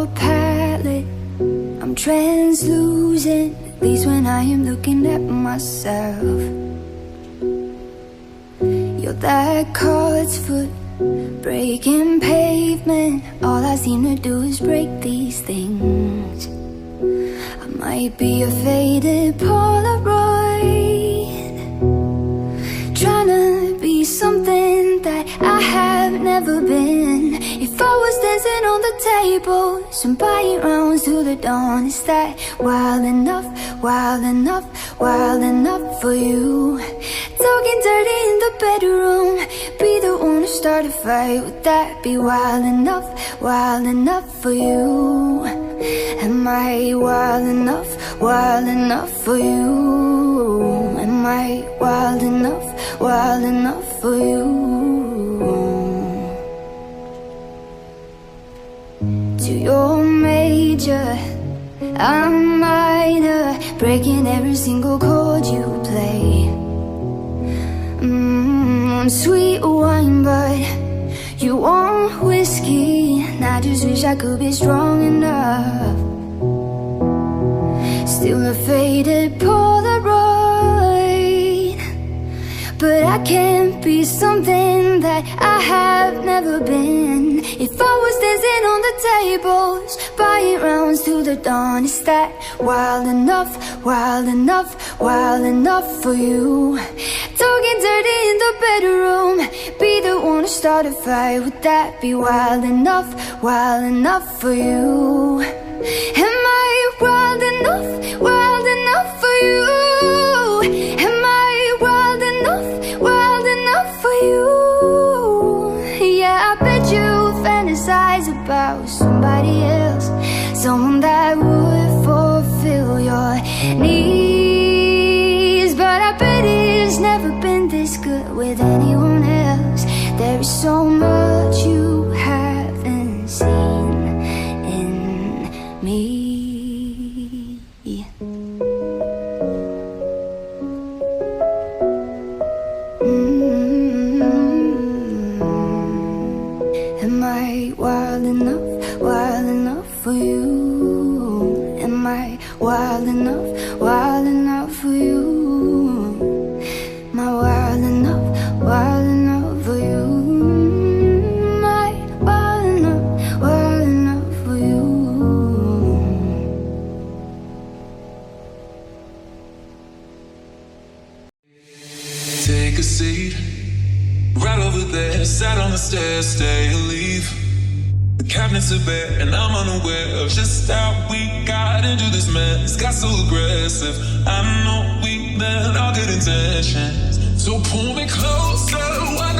your palette. I'm translucent, at least when I am looking at myself. You're that cart's foot, breaking pavement. All I seem to do is break these things. I might be a faded Polaroid, trying to be something that I have never been. If I was dancing on the table, some bite rounds to the dawn, is that wild enough, wild enough, wild enough for you? Talking dirty in the bedroom, be the one to start a fight. Would that be wild enough for you? Am I wild enough for you? Am I wild enough for you? To your major, I'm minor, breaking every single chord you play. Sweet wine, but you want whiskey, and I just wish I could be strong enough. Still a faded Polaroid, but I can't be something that I have never been. If I was dancing on the tables, buying rounds to the dawn, is that wild enough, wild enough, wild enough for you? Talking dirty in the bedroom, be the one to start a fight. Would that be wild enough for you? Am I wild enough for you? Am I wild enough for you? Yeah, I bet you fantasize about somebody else, someone that would fulfill your needs. But I bet it's never been this good with anyone else. There is so much you haven't seen in me. Am I wild enough for you? Am I wild enough for you? Am I wild enough for you? Am I wild enough for you? Take a seat, right over there, sat on the stairs, stay or leave. The cabinets are bare and I'm unaware of just how we got into this mess. Got so aggressive, I know we meant all good intentions. So pull me closer, why